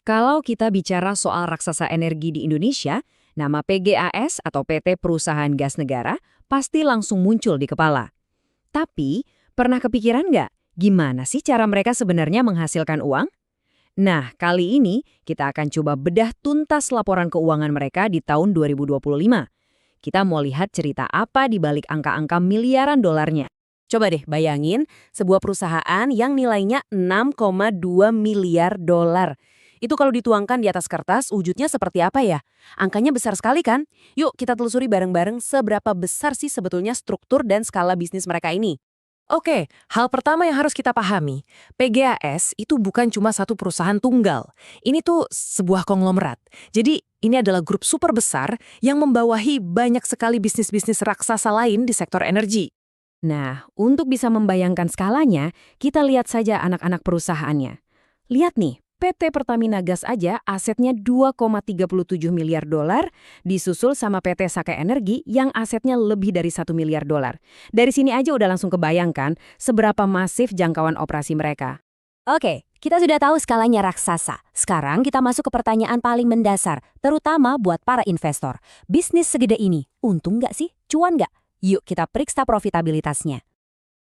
Kalau kita bicara soal raksasa energi di Indonesia, nama PGAS atau PT Perusahaan Gas Negara pasti langsung muncul di kepala. Tapi, pernah kepikiran nggak gimana sih cara mereka sebenarnya menghasilkan uang? Nah, kali ini kita akan coba bedah tuntas laporan keuangan mereka di tahun 2025. Kita mau lihat cerita apa di balik angka-angka miliaran dolarnya. Coba deh bayangin sebuah perusahaan yang nilainya 6,2 miliar dolar. Itu kalau dituangkan di atas kertas, wujudnya seperti apa ya? Angkanya besar sekali kan? Yuk kita telusuri bareng-bareng seberapa besar sih sebetulnya struktur dan skala bisnis mereka ini. Oke, hal pertama yang harus kita pahami, PGAS itu bukan cuma satu perusahaan tunggal. Ini tuh sebuah konglomerat. Jadi ini adalah grup super besar yang membawahi banyak sekali bisnis-bisnis raksasa lain di sektor energi. Nah, untuk bisa membayangkan skalanya, kita lihat saja anak-anak perusahaannya. Lihat nih, PT Pertamina Gas aja asetnya 2,37 miliar dolar, disusul sama PT Sake Energi yang asetnya lebih dari 1 miliar dolar. Dari sini aja udah langsung kebayangkan seberapa masif jangkauan operasi mereka. Oke, kita sudah tahu skalanya raksasa. Sekarang kita masuk ke pertanyaan paling mendasar, terutama buat para investor. Bisnis segede ini, untung nggak sih? Cuan nggak? Yuk kita periksa profitabilitasnya.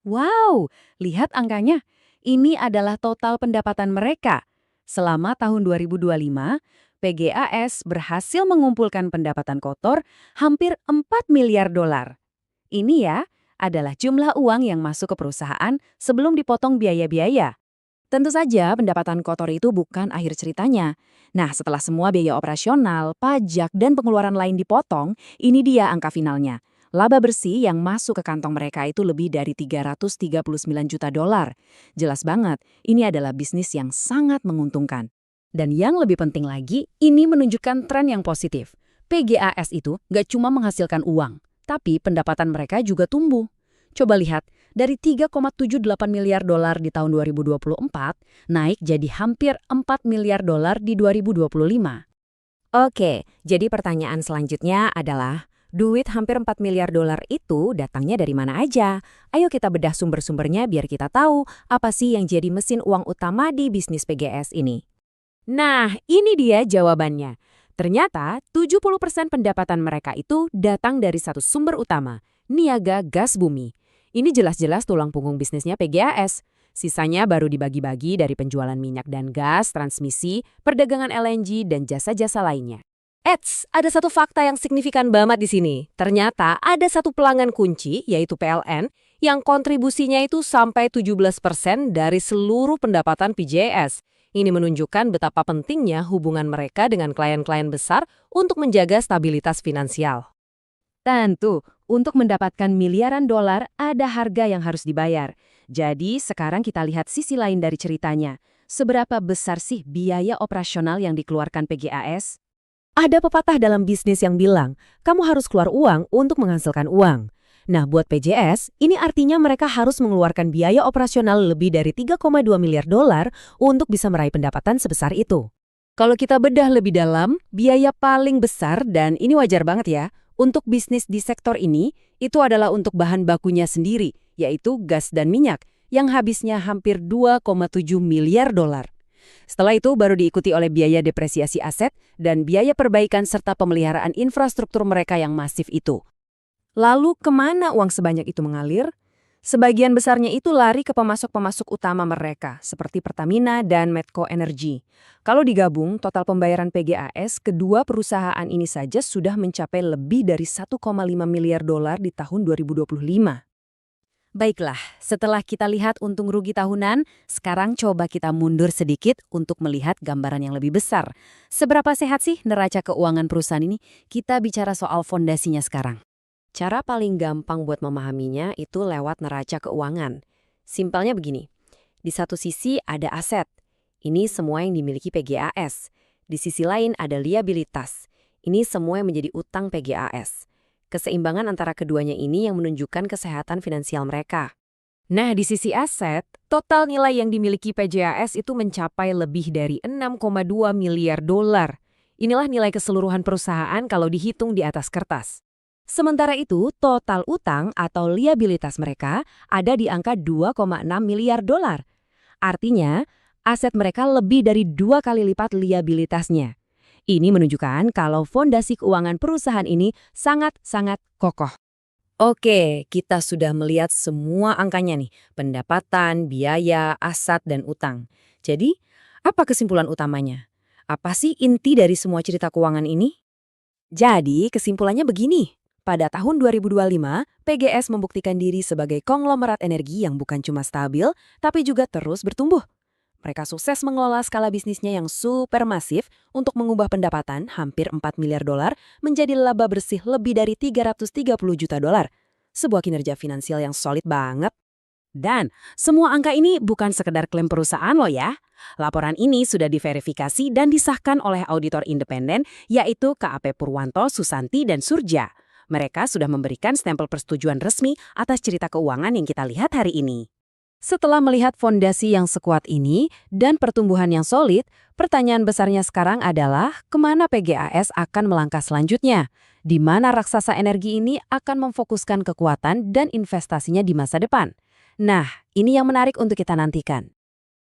Wow, lihat angkanya. Ini adalah total pendapatan mereka. Selama tahun 2025, PGAS berhasil mengumpulkan pendapatan kotor hampir 4 miliar dolar. Ini ya adalah jumlah uang yang masuk ke perusahaan sebelum dipotong biaya-biaya. Tentu saja pendapatan kotor itu bukan akhir ceritanya. Nah, setelah semua biaya operasional, pajak, dan pengeluaran lain dipotong, ini dia angka finalnya. Laba bersih yang masuk ke kantong mereka itu lebih dari 339 juta dolar. Jelas banget, ini adalah bisnis yang sangat menguntungkan. Dan yang lebih penting lagi, ini menunjukkan tren yang positif. PGAS itu nggak cuma menghasilkan uang, tapi pendapatan mereka juga tumbuh. Coba lihat, dari 3,78 miliar dolar di tahun 2024, naik jadi hampir 4 miliar dolar di 2025. Oke, jadi pertanyaan selanjutnya adalah, duit hampir 4 miliar dolar itu datangnya dari mana aja? Ayo kita bedah sumber-sumbernya biar kita tahu apa sih yang jadi mesin uang utama di bisnis PGS ini. Nah, ini dia jawabannya. Ternyata 70% pendapatan mereka itu datang dari satu sumber utama, niaga gas bumi. Ini jelas-jelas tulang punggung bisnisnya PGAS. Sisanya baru dibagi-bagi dari penjualan minyak dan gas, transmisi, perdagangan LNG, dan jasa-jasa lainnya. Eits, ada satu fakta yang signifikan banget di sini. Ternyata ada satu pelanggan kunci, yaitu PLN, yang kontribusinya itu sampai 17% dari seluruh pendapatan PGAS. Ini menunjukkan betapa pentingnya hubungan mereka dengan klien-klien besar untuk menjaga stabilitas finansial. Tentu, untuk mendapatkan miliaran dolar ada harga yang harus dibayar. Jadi sekarang kita lihat sisi lain dari ceritanya. Seberapa besar sih biaya operasional yang dikeluarkan PGAS? Ada pepatah dalam bisnis yang bilang, kamu harus keluar uang untuk menghasilkan uang. Nah, buat PGS, ini artinya mereka harus mengeluarkan biaya operasional lebih dari 3,2 miliar dolar untuk bisa meraih pendapatan sebesar itu. Kalau kita bedah lebih dalam, biaya paling besar, dan ini wajar banget ya, untuk bisnis di sektor ini, itu adalah untuk bahan bakunya sendiri, yaitu gas dan minyak, yang habisnya hampir 2,7 miliar dolar. Setelah itu baru diikuti oleh biaya depresiasi aset dan biaya perbaikan serta pemeliharaan infrastruktur mereka yang masif itu. Lalu kemana uang sebanyak itu mengalir? Sebagian besarnya itu lari ke pemasok-pemasok utama mereka, seperti Pertamina dan Medco Energy. Kalau digabung, total pembayaran PGAS kedua perusahaan ini saja sudah mencapai lebih dari 1,5 miliar dolar di tahun 2025. Baiklah, setelah kita lihat untung rugi tahunan, sekarang coba kita mundur sedikit untuk melihat gambaran yang lebih besar. Seberapa sehat sih neraca keuangan perusahaan ini? Kita bicara soal fondasinya sekarang. Cara paling gampang buat memahaminya itu lewat neraca keuangan. Simpelnya begini, di satu sisi ada aset. Ini semua yang dimiliki PGAS. Di sisi lain ada liabilitas. Ini semua yang menjadi utang PGAS. Keseimbangan antara keduanya ini yang menunjukkan kesehatan finansial mereka. Nah, di sisi aset, total nilai yang dimiliki PGAS itu mencapai lebih dari 6,2 miliar dolar. Inilah nilai keseluruhan perusahaan kalau dihitung di atas kertas. Sementara itu, total utang atau liabilitas mereka ada di angka 2,6 miliar dolar. Artinya, aset mereka lebih dari 2 kali lipat liabilitasnya. Ini menunjukkan kalau fondasi keuangan perusahaan ini sangat-sangat kokoh. Oke, kita sudah melihat semua angkanya nih, pendapatan, biaya, aset, dan utang. Jadi, apa kesimpulan utamanya? Apa sih inti dari semua cerita keuangan ini? Jadi, kesimpulannya begini. Pada tahun 2025, PGS membuktikan diri sebagai konglomerat energi yang bukan cuma stabil, tapi juga terus bertumbuh. Mereka sukses mengelola skala bisnisnya yang super masif untuk mengubah pendapatan hampir 4 miliar dolar menjadi laba bersih lebih dari 330 juta dolar. Sebuah kinerja finansial yang solid banget. Dan semua angka ini bukan sekedar klaim perusahaan loh ya. Laporan ini sudah diverifikasi dan disahkan oleh auditor independen yaitu KAP Purwanto, Susanti, dan Surja. Mereka sudah memberikan stempel persetujuan resmi atas cerita keuangan yang kita lihat hari ini. Setelah melihat fondasi yang sekuat ini dan pertumbuhan yang solid, pertanyaan besarnya sekarang adalah kemana PGAS akan melangkah selanjutnya? Di mana raksasa energi ini akan memfokuskan kekuatan dan investasinya di masa depan? Nah, ini yang menarik untuk kita nantikan.